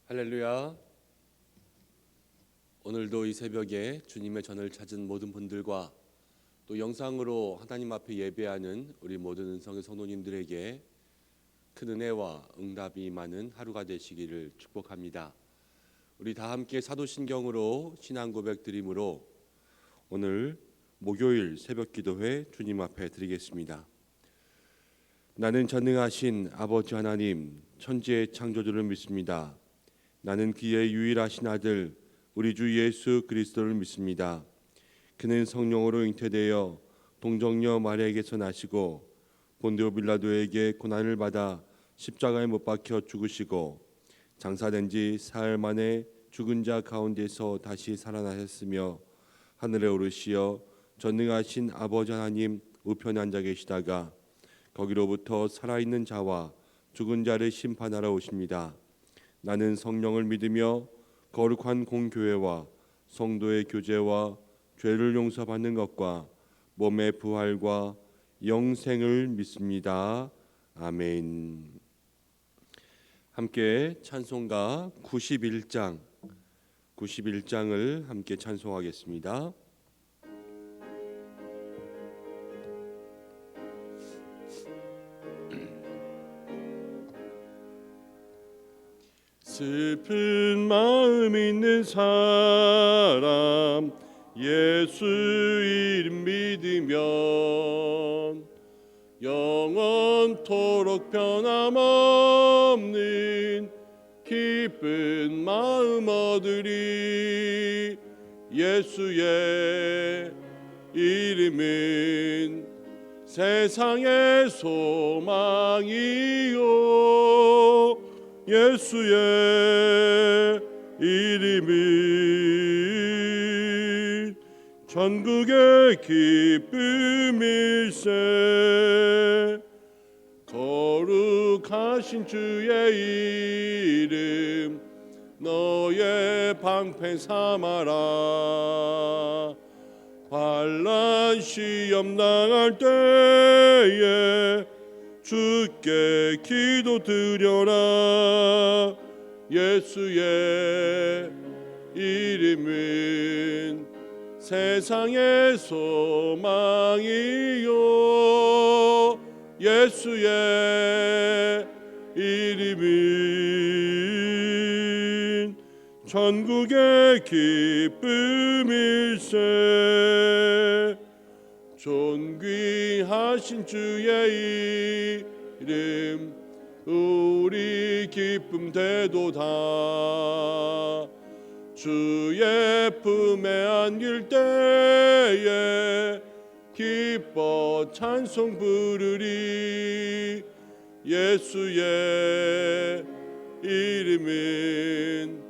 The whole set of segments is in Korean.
할렐루야. 오늘도 이 새벽에 주님의 전을 찾은 모든 분들과 또 영상으로 하나님 앞에 예배하는 우리 모든 은성의 성도님들에게 큰 은혜와 응답이 많은 하루가 되시기를 축복합니다. 우리 다 함께 사도신경으로 신앙 고백 드림으로 오늘 목요일 새벽 기도회 주님 앞에 드리겠습니다. 나는 전능하신 아버지 하나님 천지의 창조주를 믿습니다. 나는 그의 유일하신 아들 우리 주 예수 그리스도를 믿습니다. 그는 성령으로 잉태되어 동정녀 마리아에게서 나시고 본디오 빌라도에게 고난을 받아 십자가에 못 박혀 죽으시고 장사된 지 사흘 만에 죽은 자 가운데서 다시 살아나셨으며 하늘에 오르시어 전능하신 아버지 하나님 우편에 앉아 계시다가 거기로부터 살아있는 자와 죽은 자를 심판하러 오십니다. 나는 성령을 믿으며 거룩한 공교회와 성도의 교제와 죄를 용서받는 것과 몸의 부활과 영생을 믿습니다. 아멘. 함께 찬송가 91장을 함께 찬송하겠습니다. 슬픈 마음 있는 사람 예수 이름 믿으면 영원토록 변함없는 기쁜 마음 얻으리. 예수의 이름은 세상의 소망이요 예수의 이름은 전국의 기쁨일세. 거룩하신 주의 이름 너의 방패 삼아라. 환난 시험 당할 때에 주께 기도 드려라. 예수의 이름은 세상의 소망이요 예수의 이름은 전국의 기쁨일세. 존귀하신 주의 이름 우리 기쁨 되도다. 주의 품에 안길 때에 기뻐 찬송 부르리. 예수의 이름은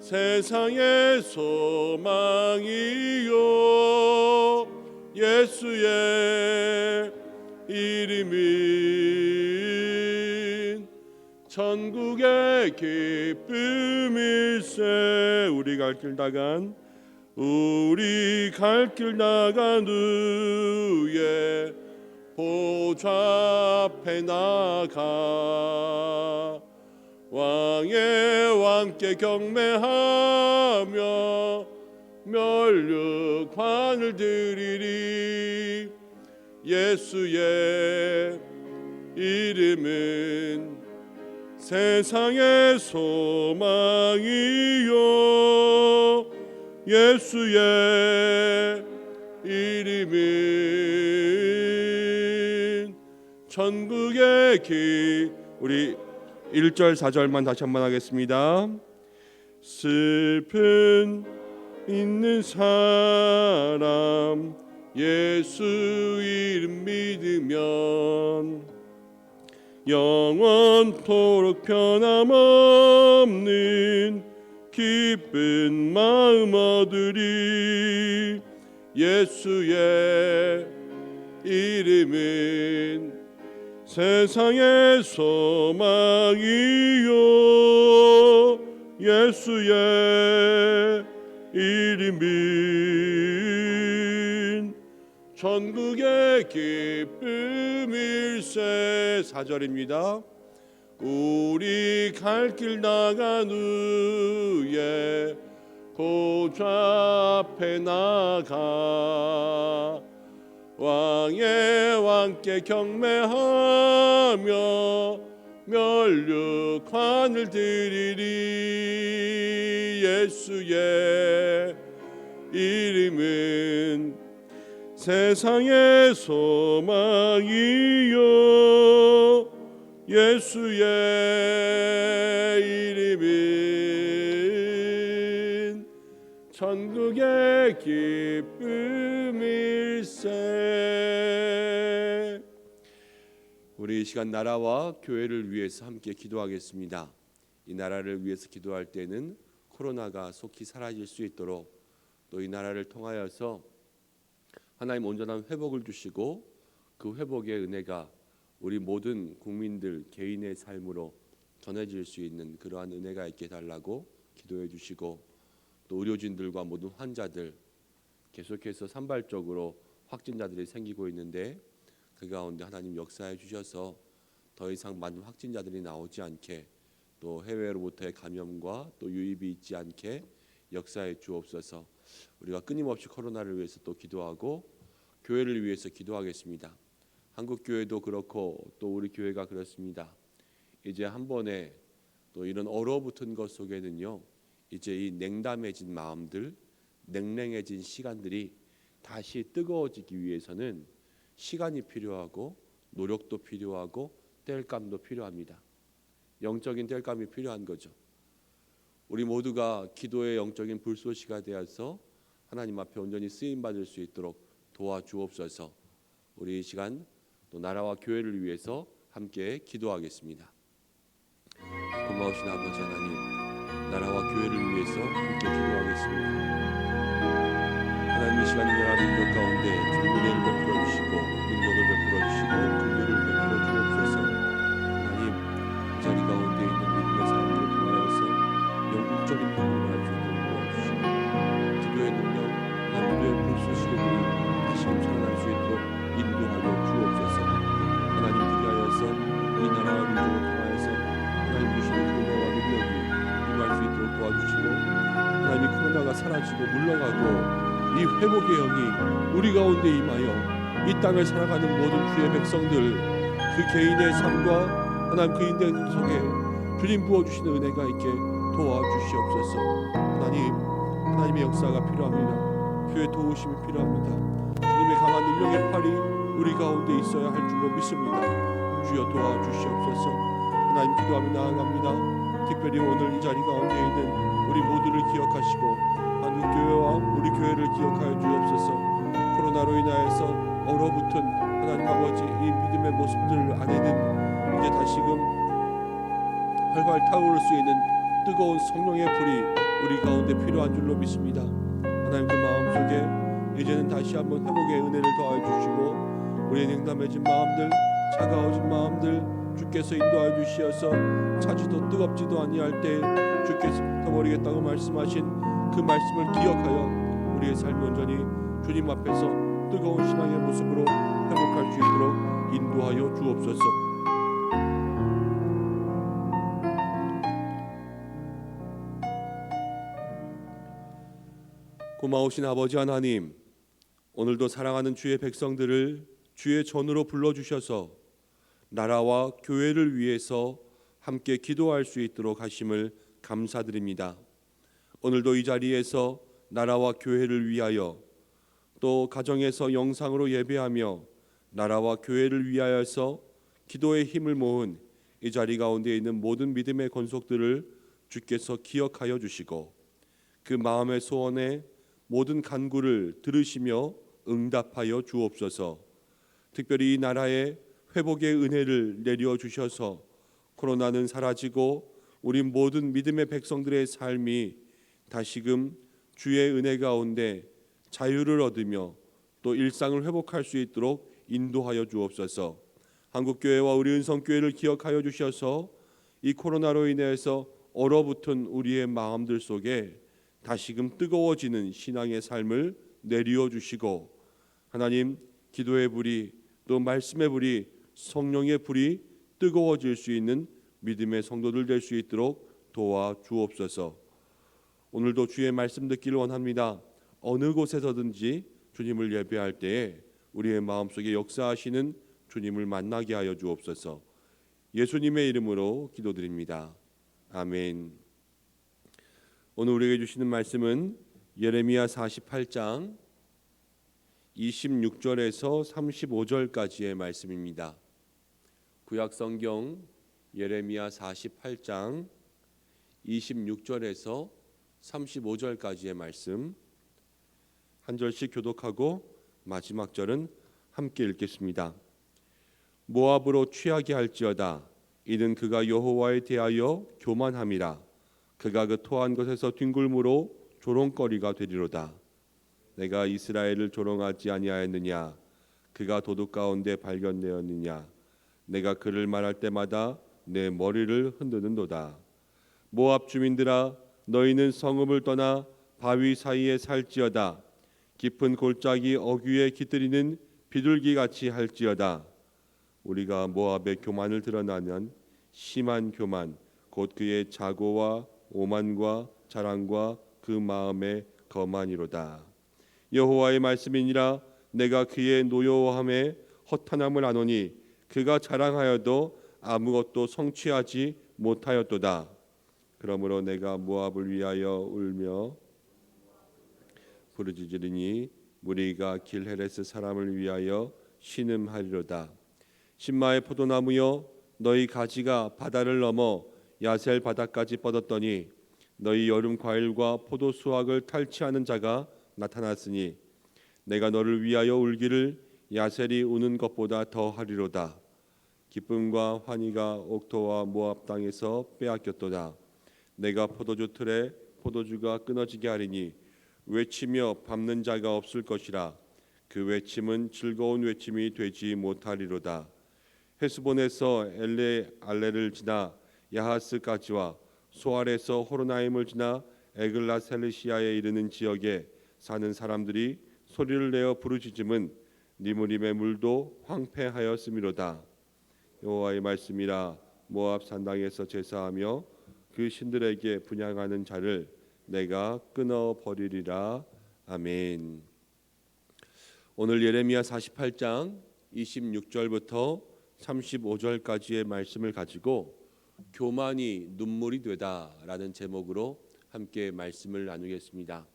세상의 소망이요 예수의 이름은 전국의 기쁨일세. 우리 갈 길 나간 후에 보좌 앞에 나가 왕의 왕께 경매하며 멸류관을 드리리. 예수의 이름은 세상의 소망이요 예수의 이름은 전국의 우리 1절 4절만 다시 한번 하겠습니다. 슬픈 있는 사람 예수 이름 믿으면 영원토록 변함없는 기쁜 마음 얻으리. 예수의 이름은 세상의 소망이요 예수의 이름은 전국의 기쁨일세. 4절입니다. 우리 갈 길 나간 후에 보좌 앞에 나가 왕의 왕께 경배하며 면류관을 드리리. 예수의 이름은 세상의 소망이요 예수의 이름은 천국의 기쁨일세. 우리 이 시간 나라와 교회를 위해서 함께 기도하겠습니다. 이 나라를 위해서 기도할 때는 코로나가 속히 사라질 수 있도록 또 이 나라를 통하여서 하나님 온전한 회복을 주시고 그 회복의 은혜가 우리 모든 국민들 개인의 삶으로 전해질 수 있는 그러한 은혜가 있게 달라고 기도해 주시고 또 의료진들과 모든 환자들 계속해서 산발적으로 확진자들이 생기고 있는데 그 가운데 하나님 역사해 주셔서 더 이상 많은 확진자들이 나오지 않게 또 해외로부터의 감염과 또 유입이 있지 않게 역사해 주옵소서. 우리가 끊임없이 코로나를 위해서 또 기도하고 교회를 위해서 기도하겠습니다. 한국 교회도 그렇고 또 우리 교회가 그렇습니다. 이제 한 번에 또 이런 얼어붙은 것 속에는요, 이제 이 냉담해진 마음들, 냉랭해진 시간들이 다시 뜨거워지기 위해서는 시간이 필요하고 노력도 필요하고 땔감도 필요합니다. 영적인 땔감이 필요한 거죠. 우리 모두가 기도의 영적인 불쏘시가 되어서 하나님 앞에 온전히 쓰임 받을 수 있도록 도와주옵소서. 우리 이 시간 또 나라와 교회를 위해서 함께 기도하겠습니다. 고마우신 아버지 하나님, 나라와 교회를 위해서 함께 기도하겠습니다. 하나님 이 시간 이 나라 민족 가운데 주님 은혜를 베풀어 주시고 능력을 베풀어 주시고 긍휼을 베풀어 주옵소서. 하나님 이 자리 가운데 있는 믿음의 사람들을 통하여서 영적인 힘을 가지고 도와주시고 기도의 능력, 하나님 기도의 불쏘시를 다시금 살아날 수 있도록 인도하여 주옵소서. 하나님 그리하여서 이 나라와 민족을 통하여서 하나님 주시는 은혜와 능력이 임할 수 있도록 도와주시고 하나님이 코로나가 사라지고 물러가고 이 회복의 영이 우리 가운데 임하여 이 땅을 살아가는 모든 주의 백성들 그 개인의 삶과 하나님 그 인생 속에 주님 부어주시는 은혜가 있게 도와주시옵소서. 하나님의 역사가 필요합니다. 주의 도우심이 필요합니다. 주님의 강한 능력의 팔이 우리 가운데 있어야 할 줄로 믿습니다. 주여 도와주시옵소서. 하나님 기도하며 나아갑니다. 특별히 오늘 이 자리 가운데 있는 우리 모두를 기억하시고 한국교회와 우리 교회를 기억하여 주옵소서. 코로나로 인하여서 얼어붙은 하나님 아버지 이 믿음의 모습들 안에는 이제 다시금 활활 타오를 수 있는 뜨거운 성령의 불이 우리 가운데 필요한 줄로 믿습니다. 하나님 그 마음속에 이제는 다시 한번 회복의 은혜를 더하여 주시고 우리의 냉담해진 마음들, 차가워진 마음들 주께서 인도하여 주시어서 차지도 뜨겁지도 아니할 때 주께서 버리겠다고 말씀하신 그 말씀을 기억하여 우리의 삶이 온전히 주님 앞에서 뜨거운 신앙의 모습으로 회복할 수 있도록 인도하여 주옵소서. 고마우신 아버지 하나님, 오늘도 사랑하는 주의 백성들을 주의 전으로 불러주셔서 나라와 교회를 위해서 함께 기도할 수 있도록 하심을 감사드립니다. 오늘도 이 자리에서 나라와 교회를 위하여 또 가정에서 영상으로 예배하며 나라와 교회를 위하여서 기도의 힘을 모은 이 자리 가운데 있는 모든 믿음의 권속들을 주께서 기억하여 주시고 그 마음의 소원에 모든 간구를 들으시며 응답하여 주옵소서. 특별히 이 나라에 회복의 은혜를 내려 주셔서 코로나는 사라지고 우리 모든 믿음의 백성들의 삶이 다시금 주의 은혜 가운데 자유를 얻으며 또 일상을 회복할 수 있도록 인도하여 주옵소서. 한국교회와 우리 은성교회를 기억하여 주셔서 이 코로나로 인해서 얼어붙은 우리의 마음들 속에 다시금 뜨거워지는 신앙의 삶을 내리어 주시고 하나님 기도의 불이 또 말씀의 불이 성령의 불이 뜨거워질 수 있는 믿음의 성도들 될 수 있도록 도와 주옵소서. 오늘도 주의 말씀 듣기를 원합니다. 어느 곳에서든지 주님을 예배할 때에 우리의 마음속에 역사하시는 주님을 만나게 하여 주옵소서. 예수님의 이름으로 기도드립니다. 아멘. 오늘 우리에게 주시는 말씀은 예레미야 48장 26절에서 35절까지의 말씀입니다. 구약성경 예레미야 48장 26절에서 35절까지의 말씀 한 절씩 교독하고 마지막 절은 함께 읽겠습니다. 모압으로 취하게 할지어다. 이는 그가 여호와에 대하여 교만함이라. 그가 그 토한 것에서 뒹굴므로 조롱거리가 되리로다. 내가 이스라엘을 조롱하지 아니하였느냐? 그가 도둑 가운데 발견되었느냐? 내가 그를 말할 때마다 내 머리를 흔드는도다. 모압 주민들아, 너희는 성읍을 떠나 바위 사이에 살지어다. 깊은 골짜기 어귀에 깃들이는 비둘기같이 할지어다. 우리가 모압의 교만을 드러나면 심한 교만, 곧 그의 자고와 오만과 자랑과 그 마음의 거만이로다. 여호와의 말씀이니라. 내가 그의 노여워함에 허탄함을 아노니 그가 자랑하여도 아무것도 성취하지 못하였도다. 그러므로 내가 모압을 위하여 울며 부르짖으리니 무리가 길헤레스 사람을 위하여 신음하리로다. 신마의 포도나무여, 너희 가지가 바다를 넘어 야셀 바다까지 뻗었더니 너희 여름 과일과 포도 수확을 탈취하는 자가 나타났으니 내가 너를 위하여 울기를 야셀이 우는 것보다 더 하리로다. 기쁨과 환희가 옥토와 모압 땅에서 빼앗겼도다. 내가 포도주 틀에 포도주가 끊어지게 하리니 외치며 밟는 자가 없을 것이라. 그 외침은 즐거운 외침이 되지 못하리로다. 헤스본에서 엘레알레를 지나 야하스까지와 소알에서 호로나임을 지나 에글라셀리시아에 이르는 지역에 사는 사람들이 소리를 내어 부르짖음은 니무림의 물도 황폐하였음이로다. 여호와의 말씀이라. 모압 산당에서 제사하며 그 신들에게 분향하는 자를 내가 끊어 버리리라. 아멘. 오늘 예레미야 48장 26절부터 35절까지의 말씀을 가지고 교만이 눈물이 되다라는 제목으로 함께 말씀을 나누겠습니다.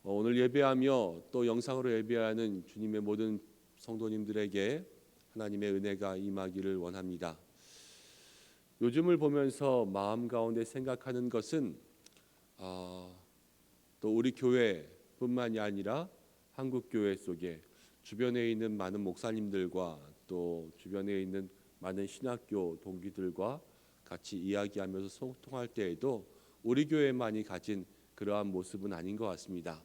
오늘 예배하며 또 영상으로 예배하는 주님의 모든 성도님들에게 하나님의 은혜가 임하기를 원합니다. 요즘을 보면서 마음 가운데 생각하는 것은 또 우리 교회뿐만이 아니라 한국 교회 속에 주변에 있는 많은 목사님들과 또 주변에 있는 많은 신학교 동기들과 같이 이야기하면서 소통할 때에도 우리 교회만이 가진 그러한 모습은 아닌 것 같습니다.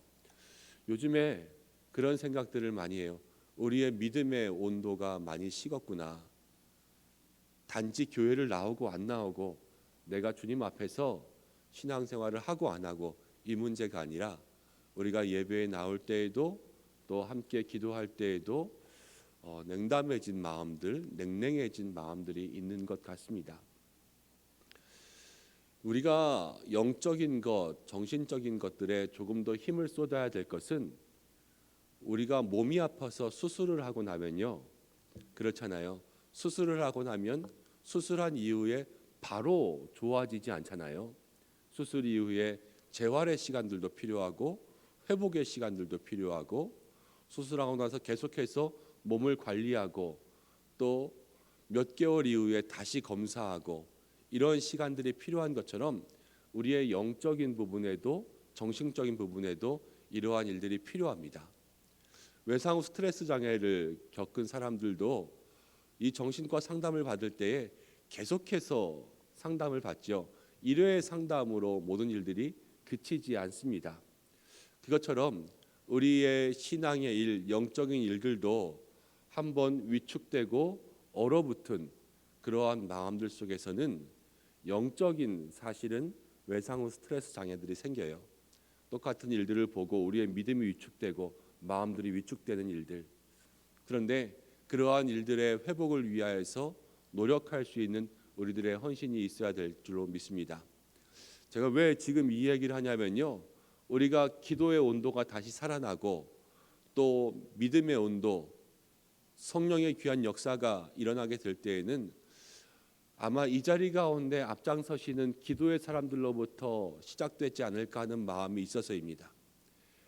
요즘에 그런 생각들을 많이 해요. 우리의 믿음의 온도가 많이 식었구나. 단지 교회를 나오고 안 나오고 내가 주님 앞에서 신앙생활을 하고 안 하고 이 문제가 아니라 우리가 예배에 나올 때에도 또 함께 기도할 때에도 냉담해진 마음들, 냉랭해진 마음들이 있는 것 같습니다. 우리가 영적인 것, 정신적인 것들에 조금 더 힘을 쏟아야 될 것은 우리가 몸이 아파서 수술을 하고 나면요, 그렇잖아요. 수술을 하고 나면 수술한 이후에 바로 좋아지지 않잖아요. 수술 이후에 재활의 시간들도 필요하고 회복의 시간들도 필요하고 수술하고 나서 계속해서 몸을 관리하고 또 몇 개월 이후에 다시 검사하고 이런 시간들이 필요한 것처럼 우리의 영적인 부분에도 정신적인 부분에도 이러한 일들이 필요합니다. 외상 후 스트레스 장애를 겪은 사람들도 이 정신과 상담을 받을 때에 계속해서 상담을 받죠. 1회 상담으로 모든 일들이 그치지 않습니다. 그것처럼 우리의 신앙의 일, 영적인 일들도 한번 위축되고 얼어붙은 그러한 마음들 속에서는 영적인 사실은 외상 후 스트레스 장애들이 생겨요. 똑같은 일들을 보고 우리의 믿음이 위축되고 마음들이 위축되는 일들. 그런데 그러한 일들의 회복을 위하여서 노력할 수 있는 우리들의 헌신이 있어야 될 줄로 믿습니다. 제가 왜 지금 이 얘기를 하냐면요, 우리가 기도의 온도가 다시 살아나고 또 믿음의 온도, 성령의 귀한 역사가 일어나게 될 때에는 아마 이 자리 가운데 앞장서시는 기도의 사람들로부터 시작되지 않을까 하는 마음이 있어서입니다.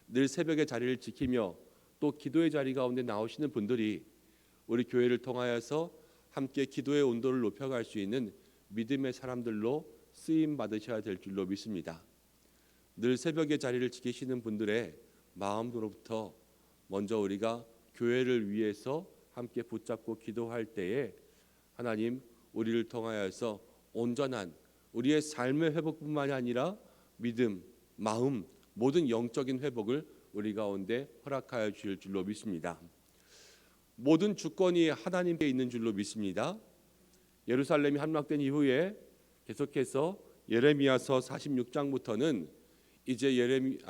늘 새벽에 자리를 지키며 또 기도의 자리 가운데 나오시는 분들이 우리 교회를 통하여서 함께 기도의 온도를 높여갈 수 있는 믿음의 사람들로 쓰임 받으셔야 될 줄로 믿습니다. 늘 새벽에 자리를 지키시는 분들의 마음으로부터 먼저 우리가 교회를 위해서 함께 붙잡고 기도할 때에 하나님 우리를 통하여서 온전한 우리의 삶의 회복뿐만이 아니라 믿음, 마음, 모든 영적인 회복을 우리 가운데 허락하여 주실 줄로 믿습니다. 모든 주권이 하나님께 있는 줄로 믿습니다. 예루살렘이 함락된 이후에 계속해서 예레미야서 46장부터는 이제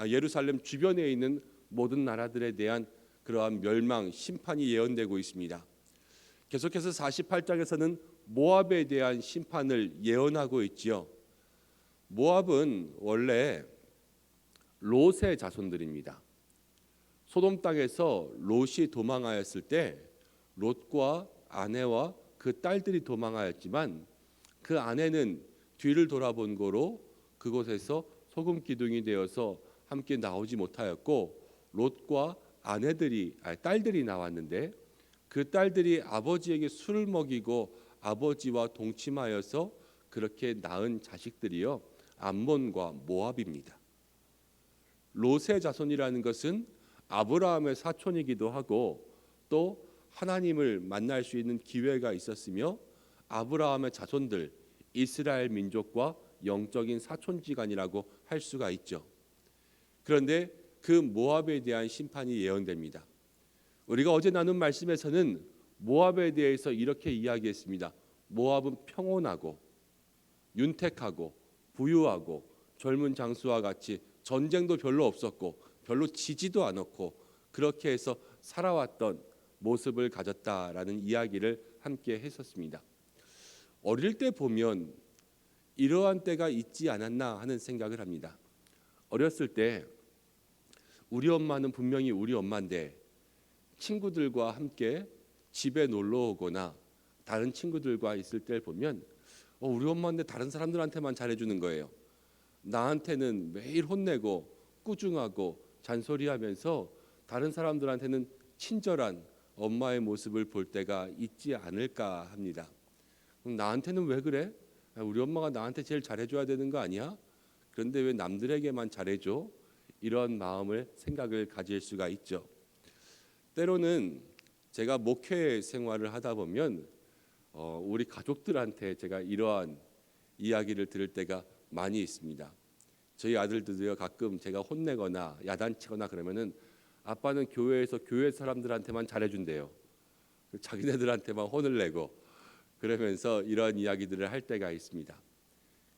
예루살렘 주변에 있는 모든 나라들에 대한 그러한 멸망, 심판이 예언되고 있습니다. 계속해서 48장에서는 모압에 대한 심판을 예언하고 있지요. 모압은 원래 롯의 자손들입니다. 소돔 땅에서 롯이 도망하였을 때 롯과 아내와 그 딸들이 도망하였지만 그 아내는 뒤를 돌아본 거로 그곳에서 소금 기둥이 되어서 함께 나오지 못하였고 롯과 딸들이 나왔는데 그 딸들이 아버지에게 술을 먹이고 아버지와 동침하여서 그렇게 낳은 자식들이요 암몬과 모압입니다. 롯의 자손이라는 것은 아브라함의 사촌이기도 하고 또 하나님을 만날 수 있는 기회가 있었으며 아브라함의 자손들 이스라엘 민족과 영적인 사촌지간이라고 할 수가 있죠. 그런데 그 모압에 대한 심판이 예언됩니다. 우리가 어제 나눈 말씀에서는 모압에 대해서 이렇게 이야기했습니다. 모압은 평온하고 윤택하고 부유하고 젊은 장수와 같이 전쟁도 별로 없었고 별로 지지도 않았고 그렇게 해서 살아왔던 모습을 가졌다라는 이야기를 함께 했었습니다. 어릴 때 보면 이러한 때가 있지 않았나 하는 생각을 합니다. 어렸을 때 우리 엄마는 분명히 우리 엄마인데 친구들과 함께 집에 놀러 오거나 다른 친구들과 있을 때를 보면 우리 엄마인데 다른 사람들한테만 잘해주는 거예요. 나한테는 매일 혼내고 꾸중하고 잔소리하면서 다른 사람들한테는 친절한 엄마의 모습을 볼 때가 있지 않을까 합니다. 그럼 나한테는 왜 그래? 우리 엄마가 나한테 제일 잘해줘야 되는 거 아니야? 그런데 왜 남들에게만 잘해줘? 이런 생각을 가질 수가 있죠. 때로는 제가 목회 생활을 하다 보면 우리 가족들한테 제가 이러한 이야기를 들을 때가 많이 있습니다. 저희 아들들도요 가끔 제가 혼내거나 야단치거나 그러면은 아빠는 교회에서 교회 사람들한테만 잘해준대요. 자기네들한테만 혼을 내고 그러면서 이런 이야기들을 할 때가 있습니다.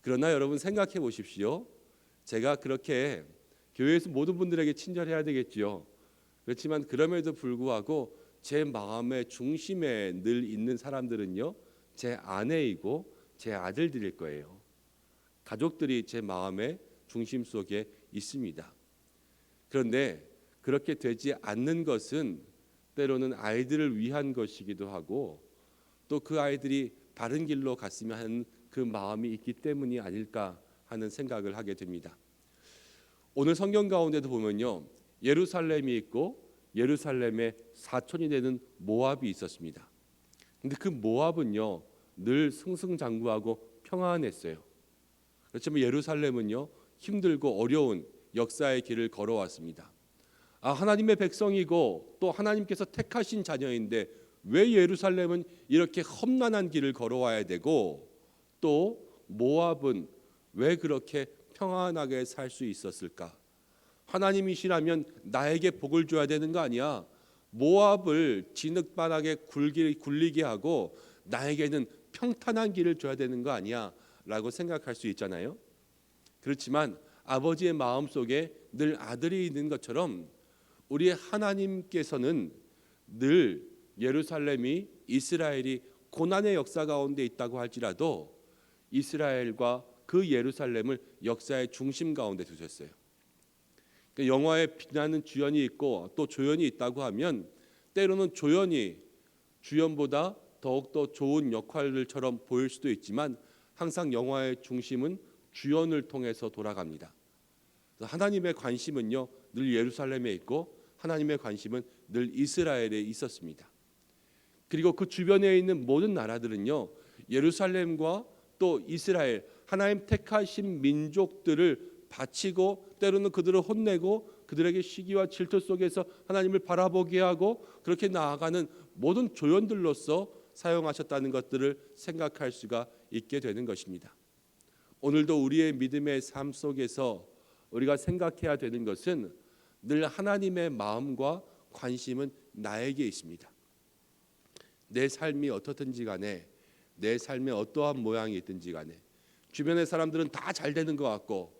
그러나 여러분 생각해 보십시오. 제가 그렇게 교회에서 모든 분들에게 친절해야 되겠지요. 그렇지만 그럼에도 불구하고 제 마음의 중심에 늘 있는 사람들은요 제 아내이고 제 아들들일 거예요. 가족들이 제 마음의 중심 속에 있습니다. 그런데 그렇게 되지 않는 것은 때로는 아이들을 위한 것이기도 하고 또 그 아이들이 바른 길로 갔으면 하는 그 마음이 있기 때문이 아닐까 하는 생각을 하게 됩니다. 오늘 성경 가운데도 보면요 예루살렘이 있고 예루살렘의 사촌이 되는 모압이 있었습니다. 근데 그 모압은요 늘 승승장구하고 평안했어요. 그렇지만 예루살렘은요 힘들고 어려운 역사의 길을 걸어왔습니다. 하나님의 백성이고 또 하나님께서 택하신 자녀인데 왜 예루살렘은 이렇게 험난한 길을 걸어와야 되고 또 모압은 왜 그렇게 평안하게 살 수 있었을까? 하나님이시라면 나에게 복을 줘야 되는 거 아니야? 모압을 진흙바닥에 굴리게 하고 나에게는 평탄한 길을 줘야 되는 거 아니야? 라고 생각할 수 있잖아요. 그렇지만 아버지의 마음속에 늘 아들이 있는 것처럼 우리 하나님께서는 늘 예루살렘이 이스라엘이 고난의 역사 가운데 있다고 할지라도 이스라엘과 그 예루살렘을 역사의 중심 가운데 두셨어요. 그러니까 영화에 빛나는 주연이 있고 또 조연이 있다고 하면 때로는 조연이 주연보다 더욱더 좋은 역할들처럼 보일 수도 있지만 항상 영화의 중심은 주연을 통해서 돌아갑니다. 하나님의 관심은요 늘 예루살렘에 있고 하나님의 관심은 늘 이스라엘에 있었습니다. 그리고 그 주변에 있는 모든 나라들은요 예루살렘과 또 이스라엘 하나님 택하신 민족들을 바치고 때로는 그들을 혼내고 그들에게 시기와 질투 속에서 하나님을 바라보게 하고 그렇게 나아가는 모든 조연들로서 사용하셨다는 것들을 생각할 수가 있게 되는 것입니다. 오늘도 우리의 믿음의 삶 속에서 우리가 생각해야 되는 것은 늘 하나님의 마음과 관심은 나에게 있습니다. 내 삶이 어떻든지 간에 내 삶에 어떠한 모양이 있든지 간에 주변의 사람들은 다 잘 되는 것 같고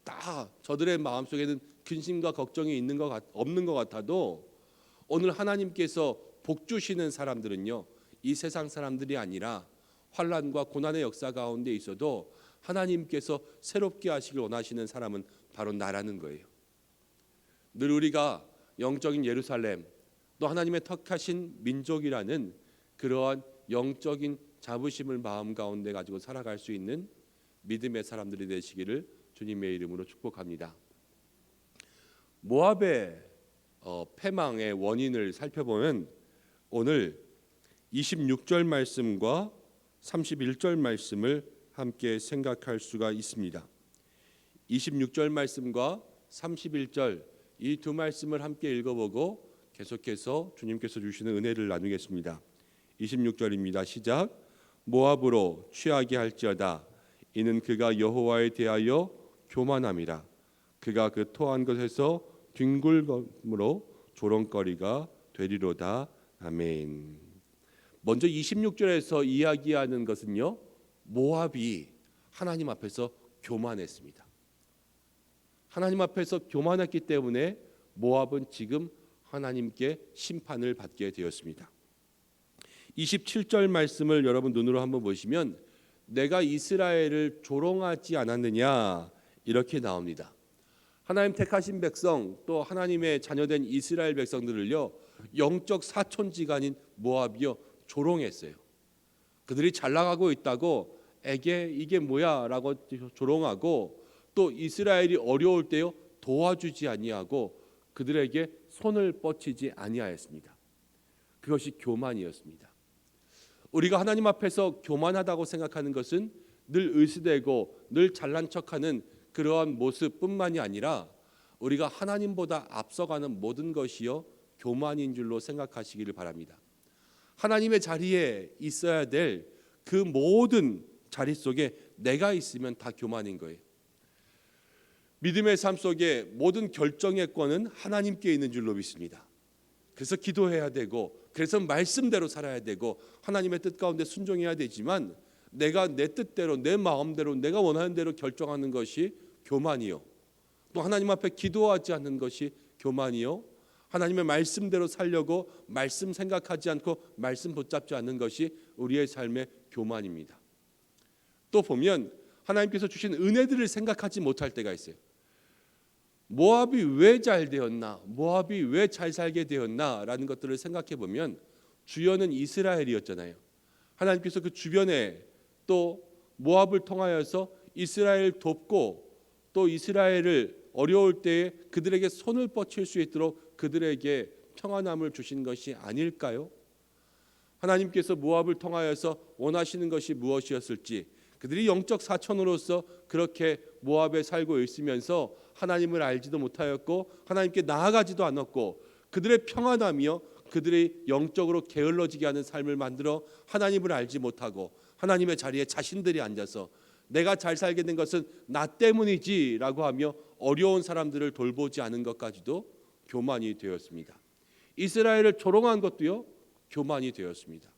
다 저들의 마음속에는 근심과 걱정이 없는 것 같아도 오늘 하나님께서 복 주시는 사람들은요 이 세상 사람들이 아니라 환난과 고난의 역사 가운데 있어도 하나님께서 새롭게 하시길 원하시는 사람은 바로 나라는 거예요. 늘 우리가 영적인 예루살렘 또 하나님의 택하신 민족이라는 그러한 영적인 자부심을 마음 가운데 가지고 살아갈 수 있는 믿음의 사람들이 되시기를 주님의 이름으로 축복합니다. 모압의 패망의 원인을 살펴보면 오늘 26절 말씀과 31절 말씀을 함께 생각할 수가 있습니다. 26절 말씀과 31절 이 두 말씀을 함께 읽어보고 계속해서 주님께서 주시는 은혜를 나누겠습니다. 26절입니다. 시작. 모압으로 취하게 할지어다. 이는 그가 여호와에 대하여 교만함이라. 그가 그 토한 것에서 뒹굴므로 조롱거리가 되리로다. 아멘. 먼저 26절에서 이야기하는 것은요 모압이 하나님 앞에서 교만했습니다. 하나님 앞에서 교만했기 때문에 모압은 지금 하나님께 심판을 받게 되었습니다. 27절 말씀을 여러분 눈으로 한번 보시면 내가 이스라엘을 조롱하지 않았느냐 이렇게 나옵니다. 하나님 택하신 백성 또 하나님의 자녀된 이스라엘 백성들을요 영적 사촌지간인 모압이요 조롱했어요. 그들이 잘 나가고 있다고 이게 뭐야 라고 조롱하고 또 이스라엘이 어려울 때요 도와주지 아니하고 그들에게 손을 뻗치지 아니하였습니다. 그것이 교만이었습니다. 우리가 하나님 앞에서 교만하다고 생각하는 것은 늘 의시되고 늘 잘난 척하는 그러한 모습뿐만이 아니라 우리가 하나님보다 앞서가는 모든 것이요 교만인 줄로 생각하시기를 바랍니다. 하나님의 자리에 있어야 될 그 모든 자리 속에 내가 있으면 다 교만인 거예요. 믿음의 삶 속에 모든 결정의 권은 하나님께 있는 줄로 믿습니다. 그래서 기도해야 되고 그래서 말씀대로 살아야 되고 하나님의 뜻 가운데 순종해야 되지만 내가 내 뜻대로 내 마음대로 내가 원하는 대로 결정하는 것이 교만이요. 또 하나님 앞에 기도하지 않는 것이 교만이요. 하나님의 말씀대로 살려고 말씀 생각하지 않고 말씀 붙잡지 않는 것이 우리의 삶의 교만입니다. 또 보면 하나님께서 주신 은혜들을 생각하지 못할 때가 있어요. 모압이 왜 잘 되었나? 모압이 왜 잘 살게 되었나? 라는 것들을 생각해 보면 주연은 이스라엘이었잖아요. 하나님께서 그 주변에 또 모압을 통하여서 이스라엘 돕고 또 이스라엘을 어려울 때에 그들에게 손을 뻗칠 수 있도록 그들에게 평안함을 주신 것이 아닐까요? 하나님께서 모압을 통하여서 원하시는 것이 무엇이었을지 그들이 영적 사촌으로서 그렇게 모압에 살고 있으면서 하나님을 알지도 못하였고 하나님께 나아가지도 않았고 그들의 평안함이요 그들이 영적으로 게을러지게 하는 삶을 만들어 하나님을 알지 못하고 하나님의 자리에 자신들이 앉아서 내가 잘 살게 된 것은 나 때문이지 라고 하며 어려운 사람들을 돌보지 않은 것까지도 교만이 되었습니다. 이스라엘을 조롱한 것도요 교만이 되었습니다.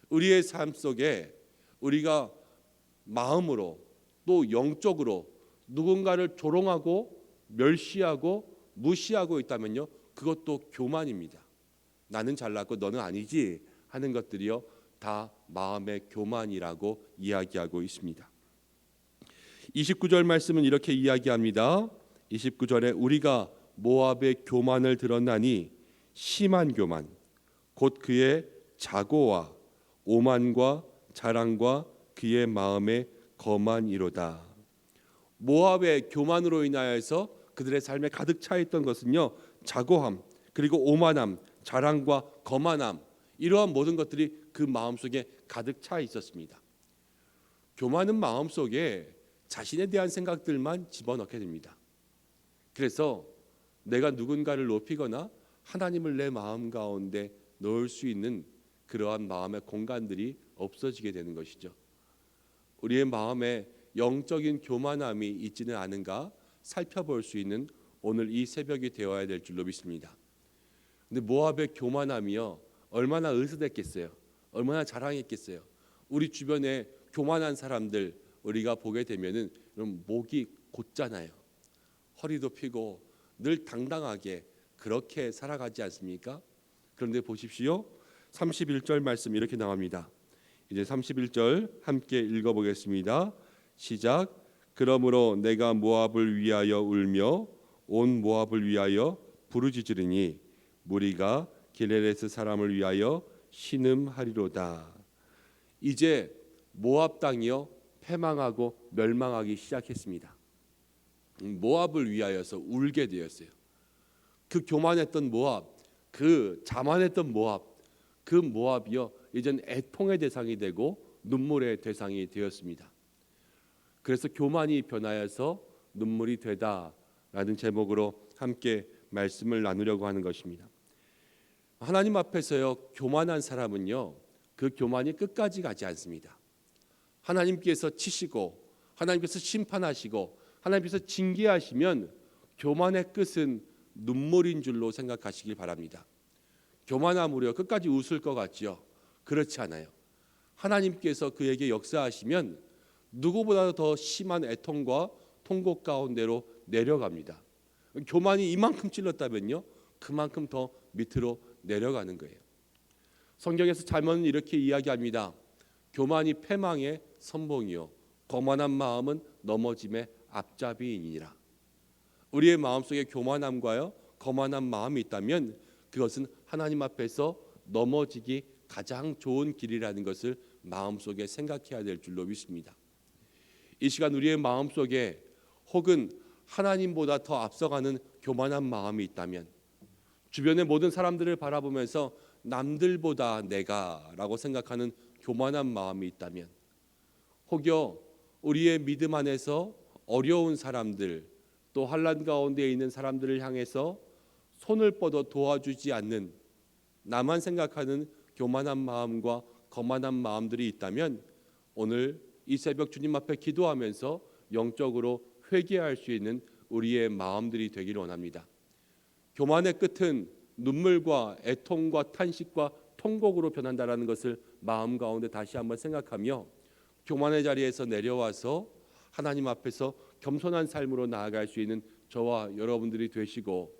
우리의 삶 속에 우리가 마음으로 또 영적으로 누군가를 조롱하고 멸시하고 무시하고 있다면요 그것도 교만입니다. 나는 잘났고 너는 아니지 하는 것들이요 다 마음의 교만이라고 이야기하고 있습니다. 29절 말씀은 이렇게 이야기합니다. 29절에 우리가 모압의 교만을 들었나니 심한 교만 곧 그의 자고와 오만과 자랑과 그의 마음의 거만이로다. 모압의 교만으로 인하여서 그들의 삶에 가득 차 있던 것은요, 자고함 그리고 오만함, 자랑과 거만함, 이러한 모든 것들이 그 마음속에 가득 차 있었습니다. 교만은 마음속에 자신에 대한 생각들만 집어넣게 됩니다. 그래서 내가 누군가를 높이거나 하나님을 내 마음 가운데 넣을 수 있는 그러한 마음의 공간들이 없어지게 되는 것이죠. 우리의 마음에 영적인 교만함이 있지는 않은가 살펴볼 수 있는 오늘 이 새벽이 되어야 될 줄로 믿습니다. 근데 모압의 교만함이요, 얼마나 으스댔겠어요. 얼마나 자랑했겠어요. 우리 주변에 교만한 사람들 우리가 보게 되면은 목이 곧잖아요. 허리도 펴고 늘 당당하게 그렇게 살아가지 않습니까? 그런데 보십시오. 31절 말씀 이렇게 나옵니다. 이제 31절 함께 읽어보겠습니다. 시작. 그러므로 내가 모압을 위하여 울며 온 모압을 위하여 부르짖으리니 무리가 길헤레스 사람을 위하여 신음하리로다. 이제 모압 땅이요 패망하고 멸망하기 시작했습니다. 모압을 위하여서 울게 되었어요. 그 교만했던 모압, 그 자만했던 모압, 그 모압이요 이젠 애통의 대상이 되고 눈물의 대상이 되었습니다. 그래서 교만이 변하여서 눈물이 되다라는 제목으로 함께 말씀을 나누려고 하는 것입니다. 하나님 앞에서요 교만한 사람은요 그 교만이 끝까지 가지 않습니다. 하나님께서 치시고 하나님께서 심판하시고 하나님께서 징계하시면 교만의 끝은 눈물인 줄로 생각하시길 바랍니다. 교만함으로 끝까지 웃을 것 같지요? 그렇지 않아요. 하나님께서 그에게 역사하시면 누구보다 더 심한 애통과 통곡 가운데로 내려갑니다. 교만이 이만큼 찔렀다면요 그만큼 더 밑으로 내려가는 거예요. 성경에서 잠언은 이렇게 이야기합니다. 교만이 패망의 선봉이요 거만한 마음은 넘어짐의 앞잡이이니라. 우리의 마음속에 교만함과요 거만한 마음이 있다면 그것은 하나님 앞에서 넘어지기 가장 좋은 길이라는 것을 마음속에 생각해야 될 줄로 믿습니다. 이 시간 우리의 마음속에 혹은 하나님보다 더 앞서가는 교만한 마음이 있다면, 주변의 모든 사람들을 바라보면서 남들보다 내가라고 생각하는 교만한 마음이 있다면, 혹여 우리의 믿음 안에서 어려운 사람들 또 환난 가운데 있는 사람들을 향해서 손을 뻗어 도와주지 않는 나만 생각하는 교만한 마음과 거만한 마음들이 있다면 오늘 이 새벽 주님 앞에 기도하면서 영적으로 회개할 수 있는 우리의 마음들이 되기를 원합니다. 교만의 끝은 눈물과 애통과 탄식과 통곡으로 변한다라는 것을 마음 가운데 다시 한번 생각하며 교만의 자리에서 내려와서 하나님 앞에서 겸손한 삶으로 나아갈 수 있는 저와 여러분들이 되시고,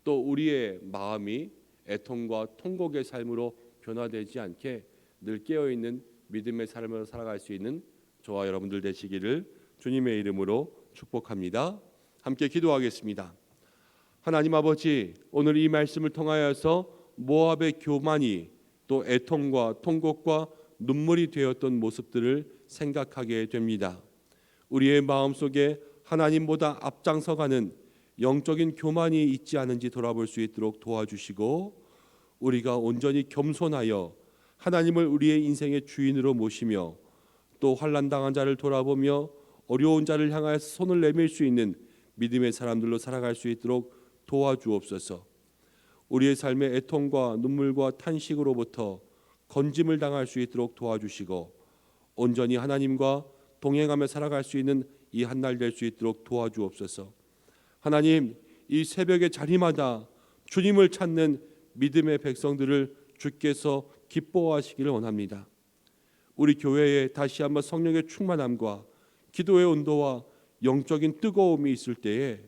또 우리의 마음이 애통과 통곡의 삶으로 변화되지 않게 늘 깨어있는 믿음의 삶으로 살아갈 수 있는 저와 여러분들 되시기를 주님의 이름으로 축복합니다. 함께 기도하겠습니다. 하나님 아버지, 오늘 이 말씀을 통하여서 모압의 교만이 또 애통과 통곡과 눈물이 되었던 모습들을 생각하게 됩니다. 우리의 마음속에 하나님보다 앞장서가는 영적인 교만이 있지 않은지 돌아볼 수 있도록 도와주시고, 우리가 온전히 겸손하여 하나님을 우리의 인생의 주인으로 모시며 또 환난당한 자를 돌아보며 어려운 자를 향하여서 손을 내밀 수 있는 믿음의 사람들로 살아갈 수 있도록 도와주옵소서. 우리의 삶의 애통과 눈물과 탄식으로부터 건짐을 당할 수 있도록 도와주시고, 온전히 하나님과 동행하며 살아갈 수 있는 이 한날 될 수 있도록 도와주옵소서. 하나님, 이 새벽의 자리마다 주님을 찾는 믿음의 백성들을 주께서 기뻐하시기를 원합니다. 우리 교회에 다시 한번 성령의 충만함과 기도의 온도와 영적인 뜨거움이 있을 때에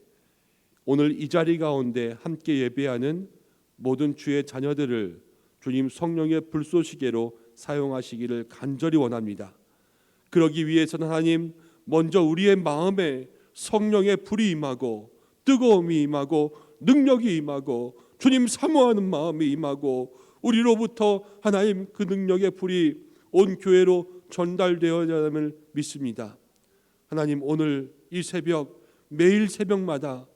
오늘 이 자리 가운데 함께 예배하는 모든 주의 자녀들을 주님 성령의 불쏘시개로 사용하시기를 간절히 원합니다. 그러기 위해서는 하나님 먼저 우리의 마음에 성령의 불이 임하고 뜨거움이 임하고 능력이 임하고 주님 사모하는 마음이 임하고 우리로부터 하나님 그 능력의 불이 온 교회로 전달되어야 함을 믿습니다. 하나님 오늘 이 새벽 매일 새벽마다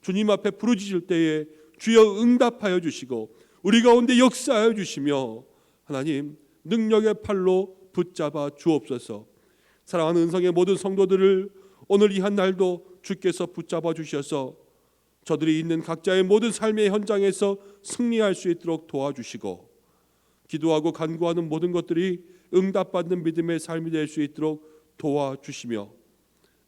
주님 앞에 부르짖을 때에 주여 응답하여 주시고 우리 가운데 역사하여 주시며 하나님 능력의 팔로 붙잡아 주옵소서. 사랑하는 은성의 모든 성도들을 오늘 이 한 날도 주께서 붙잡아 주셔서 저들이 있는 각자의 모든 삶의 현장에서 승리할 수 있도록 도와주시고 기도하고 간구하는 모든 것들이 응답받는 믿음의 삶이 될 수 있도록 도와주시며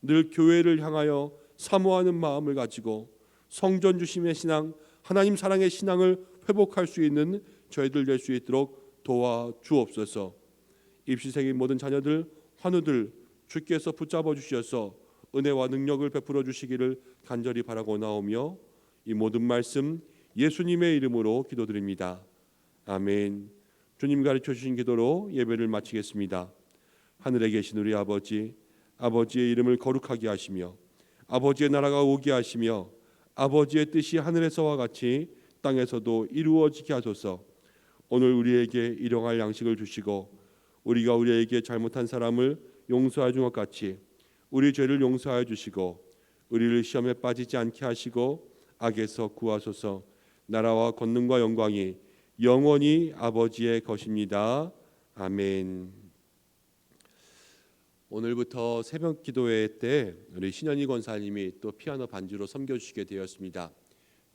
늘 교회를 향하여 사모하는 마음을 가지고 성전 주심의 신앙, 하나님 사랑의 신앙을 회복할 수 있는 저희들 될 수 있도록 도와주옵소서. 입시생의 모든 자녀들, 환우들 주께서 붙잡아 주셔서 은혜와 능력을 베풀어 주시기를 간절히 바라고 나오며 이 모든 말씀 예수님의 이름으로 기도드립니다. 아멘. 주님 가르쳐 주신 기도로 예배를 마치겠습니다. 하늘에 계신 우리 아버지, 아버지의 이름을 거룩하게 하시며 아버지의 나라가 오게 하시며 아버지의 뜻이 하늘에서와 같이 땅에서도 이루어지게 하소서. 오늘 우리에게 일용할 양식을 주시고 우리가 우리에게 잘못한 사람을 용서해 준 것 같이 우리 죄를 용서하여 주시고 우리를 시험에 빠지지 않게 하시고 악에서 구하소서. 나라와 권능과 영광이 영원히 아버지의 것입니다. 아멘. 오늘부터 새벽 기도회 때 우리 신현희 권사님이 또 피아노 반주로 섬겨주시게 되었습니다.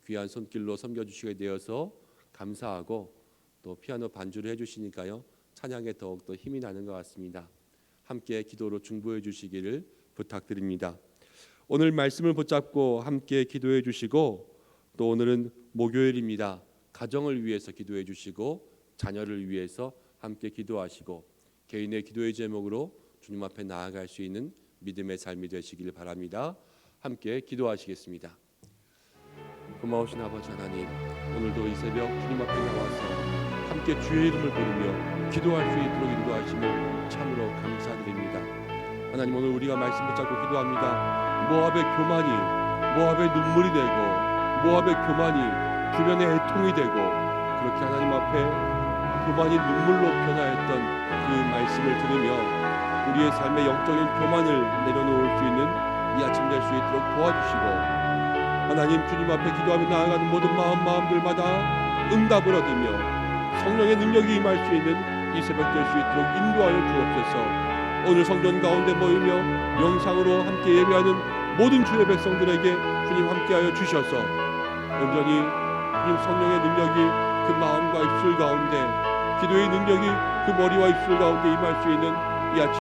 귀한 손길로 섬겨주시게 되어서 감사하고 또 피아노 반주를 해주시니까요 찬양에 더욱더 힘이 나는 것 같습니다. 함께 기도로 중보해 주시기를 부탁드립니다. 오늘 말씀을 붙잡고 함께 기도해 주시고 또 오늘은 목요일입니다. 가정을 위해서 기도해 주시고 자녀를 위해서 함께 기도하시고 개인의 기도의 제목으로 주님 앞에 나아갈 수 있는 믿음의 삶이 되시길 바랍니다. 함께 기도하시겠습니다. 고마우신 아버지 하나님, 오늘도 이 새벽 주님 앞에 나와서 함께 주의 이름을 부르며 기도할 수 있도록 인도하심을 참으로 감사드립니다. 하나님 오늘 우리가 말씀 붙잡고 기도합니다. 모압의 교만이 모압의 눈물이 되고 모압의 교만이 주변의 애통이 되고 그렇게 하나님 앞에 교만이 눈물로 변화했던 그 말씀을 들으며 우리의 삶의 영적인 교만을 내려놓을 수 있는 이 아침 될 수 있도록 도와주시고 하나님 주님 앞에 기도하며 나아가는 모든 마음들마다 응답을 얻으며 성령의 능력이 임할 수 있는 이 새벽 될 수 있도록 인도하여 주옵소서. 오늘 성전 가운데 모이며 영상으로 함께 예배하는 모든 주의 백성들에게 주님 함께하여 주셔서 온전히 주님 성령의 능력이 그 마음과 입술 가운데 기도의 능력이 그 머리와 입술 가운데 임할 수 있는 이 아침